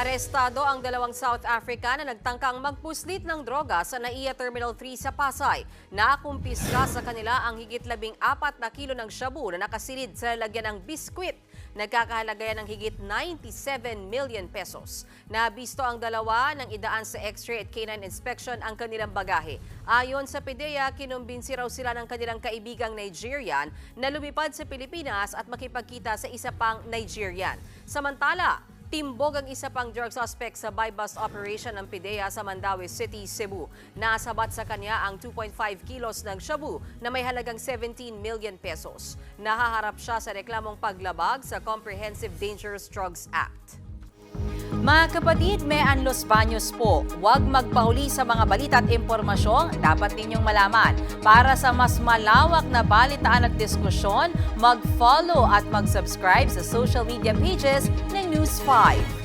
Arestado ang dalawang South African na nagtangkang magpuslit ng droga sa NAIA Terminal 3 sa Pasay. Nakumpiska sa kanila ang higit 14 na kilo ng shabu na nakasilid sa lalagyan ng biskwit. Nagkakahalaga ng higit 97 million pesos. Nabisto ang dalawa nang idaan sa X-ray at canine inspection ang kanilang bagahe. Ayon sa PDEA, kinumbinsi raw sila ng kanilang kaibigang Nigerian na lumipad sa Pilipinas at makipagkita sa isa pang Nigerian. Samantala, timbog ang isa pang drug suspect sa buy-bust operation ng PDEA sa Mandaue City, Cebu. Nasabat sa kanya ang 2.5 kilos ng shabu na may halagang 17 million pesos. Nahaharap siya sa reklamong paglabag sa Comprehensive Dangerous Drugs Act. Mga kapatid, may Los Baños po. Huwag magpahuli sa mga balita at impormasyong dapat ninyong malaman. Para sa mas malawak na balitaan at diskusyon, mag-follow at mag-subscribe sa social media pages ng News 5.